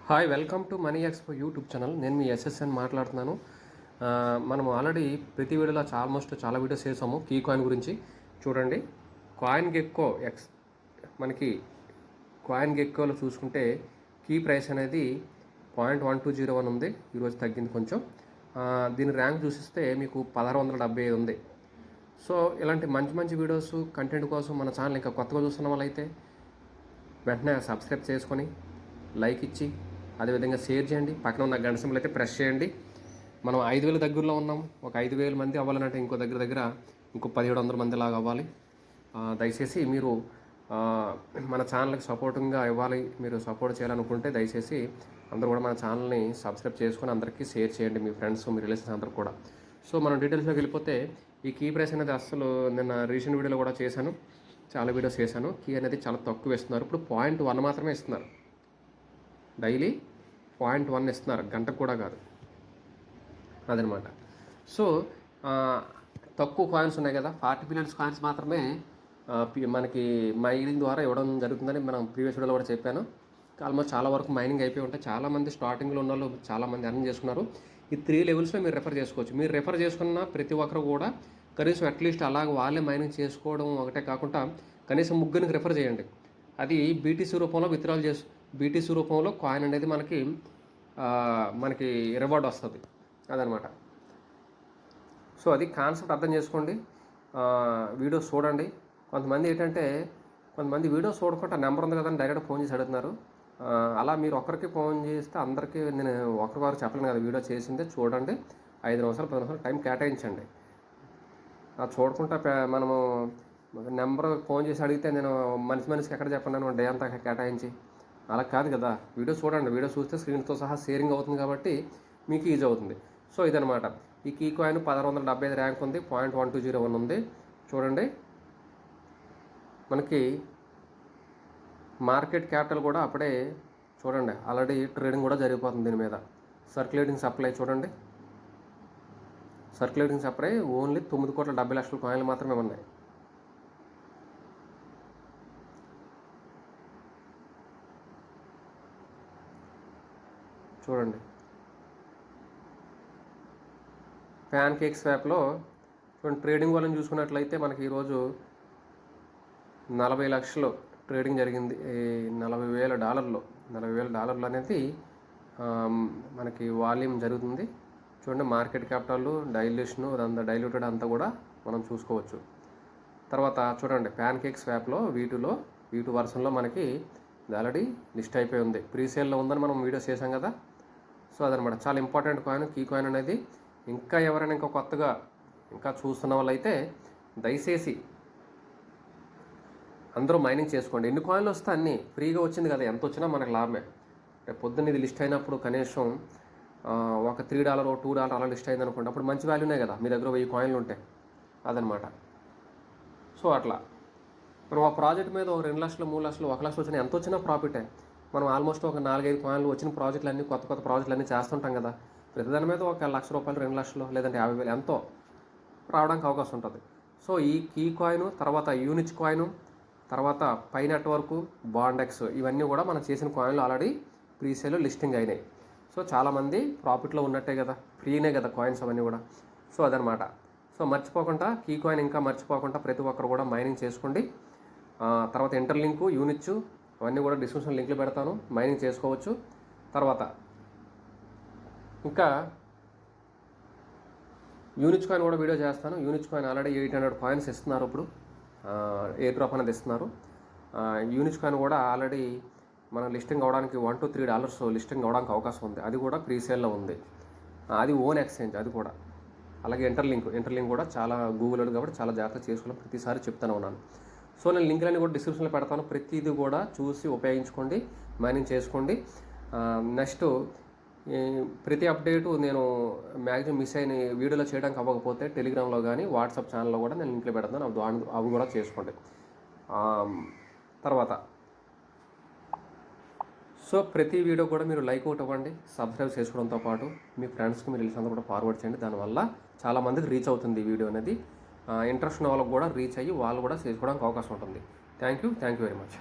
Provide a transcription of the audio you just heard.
Hi, welcome to money expo YouTube channel. నేను మీ SSN మాట్లాడుతున్నాను. మనం ఆల్రెడీ ప్రతి వీడియోలో చాలా వీడియోస్ చేసాము కీ కాయిన్ గురించి. చూడండి, కాయిన్ గెక్కో మనకి కాయిన్ గెక్కోలో చూసుకుంటే కీ ప్రైస్ అనేది 0.1201 ఉంది. ఈరోజు తగ్గింది కొంచెం. దీని ర్యాంక్ చూసిస్తే మీకు 1675 ఉంది. సో ఇలాంటి మంచి వీడియోస్ కంటెంట్ కోసం మన ఛానల్ ఇంకా కొత్తగా చూస్తున్న వాళ్ళైతే వెంటనే సబ్స్క్రైబ్ చేసుకొని లైక్ ఇచ్చి అదేవిధంగా షేర్ చేయండి. పక్కన ఉన్న గంట సింబల్ అయితే ప్రెస్ చేయండి. మనం 5,000 దగ్గరలో ఉన్నాం. ఒక 5,000 మంది అవ్వాలంటే ఇంకో దగ్గర ఇంకో 1,700 మంది లాగా అవ్వాలి. దయచేసి మీరు మన ఛానల్కి సపోర్టింగ్గా ఇవ్వాలి. మీరు సపోర్ట్ చేయాలనుకుంటే దయచేసి అందరూ కూడా మన ఛానల్ని సబ్స్క్రైబ్ చేసుకొని అందరికీ షేర్ చేయండి, మీ ఫ్రెండ్స్ మీ రిలేషన్స్ అందరూ కూడా. సో మనం డీటెయిల్స్లోకి వెళ్ళిపోతే ఈ కీ ప్రైస్ అనేది అసలు నిన్న రీసెంట్ వీడియోలో కూడా చేశాను, చాలా వీడియోస్ చేశాను. కీ అనేది చాలా తక్కువ ఇస్తున్నారు. ఇప్పుడు 0.1 మాత్రమే ఇస్తున్నారు. డైలీ 0.1 ఇస్తున్నారు, గంటకు కూడా కాదు. అదనమాట. సో తక్కువ కాయిన్స్ ఉన్నాయి కదా, 40 బిలియన్స్ కాయిన్స్ మాత్రమే మనకి మైనింగ్ ద్వారా ఇవ్వడం జరుగుతుందని మనం ప్రీవియస్ వీడియోలో కూడా చెప్పాను. ఆల్మోస్ట్ చాలా వరకు మైనింగ్ అయిపోయి ఉంటే చాలామంది స్టార్టింగ్లో ఉన్న వాళ్ళు చాలామంది అర్న్ చేసుకున్నారు. ఈ 3 లెవెల్స్లో మీరు రెఫర్ చేసుకోవచ్చు. మీరు రెఫర్ చేసుకున్న ప్రతి ఒక్కరు కూడా కనీసం అట్లీస్ట్ అలాగ వాళ్ళే మైనింగ్ చేసుకోవడం ఒకటే కాకుండా కనీసం 3 రెఫర్ చేయండి. అది బీటీసీ రూపంలో విత్డ్రాల్ బీటీసీ రూపంలో కాయిన్ అనేది మనకి రివార్డ్ వస్తుంది. అదనమాట. సో అది కాన్సెప్ట్ అర్థం చేసుకోండి. వీడియోస్ చూడండి. కొంతమంది వీడియోస్ చూడకుండా నెంబర్ ఉంది కదా అని డైరెక్ట్ ఫోన్ చేసి అడుగుతున్నారు. అలా మీరు ఒక్కరికి ఫోన్ చేస్తే అందరికీ నేను ఒకరికొకరు చెప్పలేను కదా. వీడియో చేసిందే చూడండి, 5 నిమిషాలు 10 నిమిషాలు టైం కేటాయించండి. చూడకుండా మనము నెంబర్ ఫోన్ చేసి అడిగితే నేను మనిషికి ఎక్కడ చెప్పండి డే అంతా కేటాయించి, అలా కాదు కదా. వీడియో చూడండి. వీడియో చూస్తే స్క్రీన్తో సహా షేరింగ్ అవుతుంది కాబట్టి మీకు ఈజీ అవుతుంది. సో ఇదనమాట. ఈ కీ కాయిన్ 1675 ర్యాంక్ ఉంది, 0.1201 ఉంది. చూడండి, మనకి మార్కెట్ క్యాపిటల్ కూడా అప్పుడే చూడండి ఆల్రెడీ ట్రేడింగ్ కూడా జరిగిపోతుంది దీని మీద. సర్క్యులేటింగ్ సప్లై చూడండి, సర్క్యులేటింగ్ సప్లై ఓన్లీ 9,70,00,000 కాయిన్లు మాత్రమే ఉన్నాయి. చూడండి, ప్యాన్ కేక్ స్వాప్లో చూడండి ట్రేడింగ్ వాళ్ళని చూసుకున్నట్లయితే మనకి ఈరోజు 40 లక్షలు ట్రేడింగ్ జరిగింది. $40,000 అనేది మనకి వాల్యూమ్ జరుగుతుంది. చూడండి, మార్కెట్ క్యాపిటల్ డైల్యూషన్ అదంతా డైల్యూటెడ్ అంతా కూడా మనం చూసుకోవచ్చు. తర్వాత చూడండి, ప్యాన్ కేక్ స్వాప్లో V2 వర్షన్లో మనకి ఆల్రెడీ లిస్ట్ అయిపోయి ఉంది. ప్రీసేల్లో ఉందని మనం వీడియోస్ చేసాం కదా. సో అదనమాట. చాలా ఇంపార్టెంట్ కాయిన్ కీ కాయిన్ అనేది. ఇంకా ఎవరైనా కొత్తగా చూస్తున్న వాళ్ళైతే దయచేసి అందరూ మైనింగ్ చేసుకోండి. ఎన్ని కాయిన్లు వస్తే అన్నీ ఫ్రీగా వచ్చింది కదా, ఎంత వచ్చినా మనకు లాభమే. రేపు పొద్దున్న ఇది లిస్ట్ అయినప్పుడు కనీసం ఒక $3 $2 అలా లిస్ట్ అయింది అనుకోండి, అప్పుడు మంచి వాల్యూనే కదా. మీ దగ్గర 1000 కాయిన్లు ఉంటాయి. అదనమాట. సో అట్లా మనం ఆ ప్రాజెక్ట్ మీద ఒక 2 లక్షలు 3 లక్షలు 1 లక్షలు వచ్చినా ఎంత వచ్చినా ప్రాఫిటే. మనం ఆల్మోస్ట్ ఒక 4-5 కాయిన్లు వచ్చిన ప్రాజెక్టులన్నీ కొత్త ప్రాజెక్టులన్నీ చేస్తుంటాం కదా. ప్రతిదాని మీద ఒక ₹1,00,000 2 లక్షలు లేదంటే 50,000 ఎంతో రావడానికి అవకాశం ఉంటుంది. సో ఈ కీ కాయిన్, తర్వాత యూనిచ్ కాయిన్, తర్వాత పై నెట్వర్క్, బాండెక్స్, ఇవన్నీ కూడా మనం చేసిన కాయిన్లు ఆల్రెడీ ప్రీసేల్ లిస్టింగ్ అయినాయి. సో చాలామంది ప్రాఫిట్లో ఉన్నట్టే కదా, ఫ్రీనే కదా కాయిన్స్ అవన్నీ కూడా. సో అదనమాట. సో మర్చిపోకుండా కీ కాయిన్ ఇంకా మర్చిపోకుండా ప్రతి ఒక్కరు కూడా మైనింగ్ చేసుకోండి. తర్వాత ఇంటర్లింకు, యూనిచ్ అవన్నీ కూడా డిస్క్రిప్షన్ లింక్లు పెడతాను, మైనింగ్ చేసుకోవచ్చు. తర్వాత ఇంకా యూనిచ్ కాయిన్ కూడా వీడియో చేస్తాను. యూనిచ్ కాయిన్ ఆల్రెడీ 800 కాయిన్స్ ఇస్తున్నారు. ఇప్పుడు ఎయిర్ డ్రాప్ అనేది ఇస్తున్నారు. యూనిచ్ కాయిన్ కూడా ఆల్రెడీ మనం లిస్టింగ్ అవ్వడానికి $1 to $3 లిస్టింగ్ అవ్వడానికి అవకాశం ఉంది. అది కూడా ప్రీసేల్లో ఉంది. అది ఓన్ ఎక్స్చేంజ్ అది కూడా. అలాగే ఇంటర్లింక్ కూడా చాలా గూగుల్ కాబట్టి చాలా జాగ్రత్త చేసుకోవాలి. ప్రతిసారి చెప్తాను ఉన్నాను. సో నేను లింక్లన్నీ కూడా డిస్క్రిప్షన్లో పెడతాను. ప్రతిదీ కూడా చూసి ఉపయోగించుకోండి, మైనింగ్ చేసుకోండి. నెక్స్ట్ ప్రతి అప్డేటు నేను మ్యాక్సిమం మిస్ అయిన వీడియోలో చేయడానికి అవ్వకపోతే టెలిగ్రామ్లో కానీ వాట్సాప్ ఛానల్లో కూడా నేను లింక్లో పెడతాను. అవి కూడా చేసుకోండి. తర్వాత సో ప్రతి వీడియో కూడా మీరు లైక్ అవుట్ అవ్వండి, సబ్స్క్రైబ్ చేసుకోవడంతో పాటు మీ ఫ్రెండ్స్కి మీరు రిలేషన్స్ కూడా ఫార్వర్డ్ చేయండి. దానివల్ల చాలామందికి రీచ్ అవుతుంది ఈ వీడియో అనేది. ఇంట్రెస్ట్ ఉన్న వాళ్ళకి కూడా రీచ్ అయ్యి వాళ్ళు కూడా చేసుకోవడానికి అవకాశం ఉంటుంది. Thank you very much.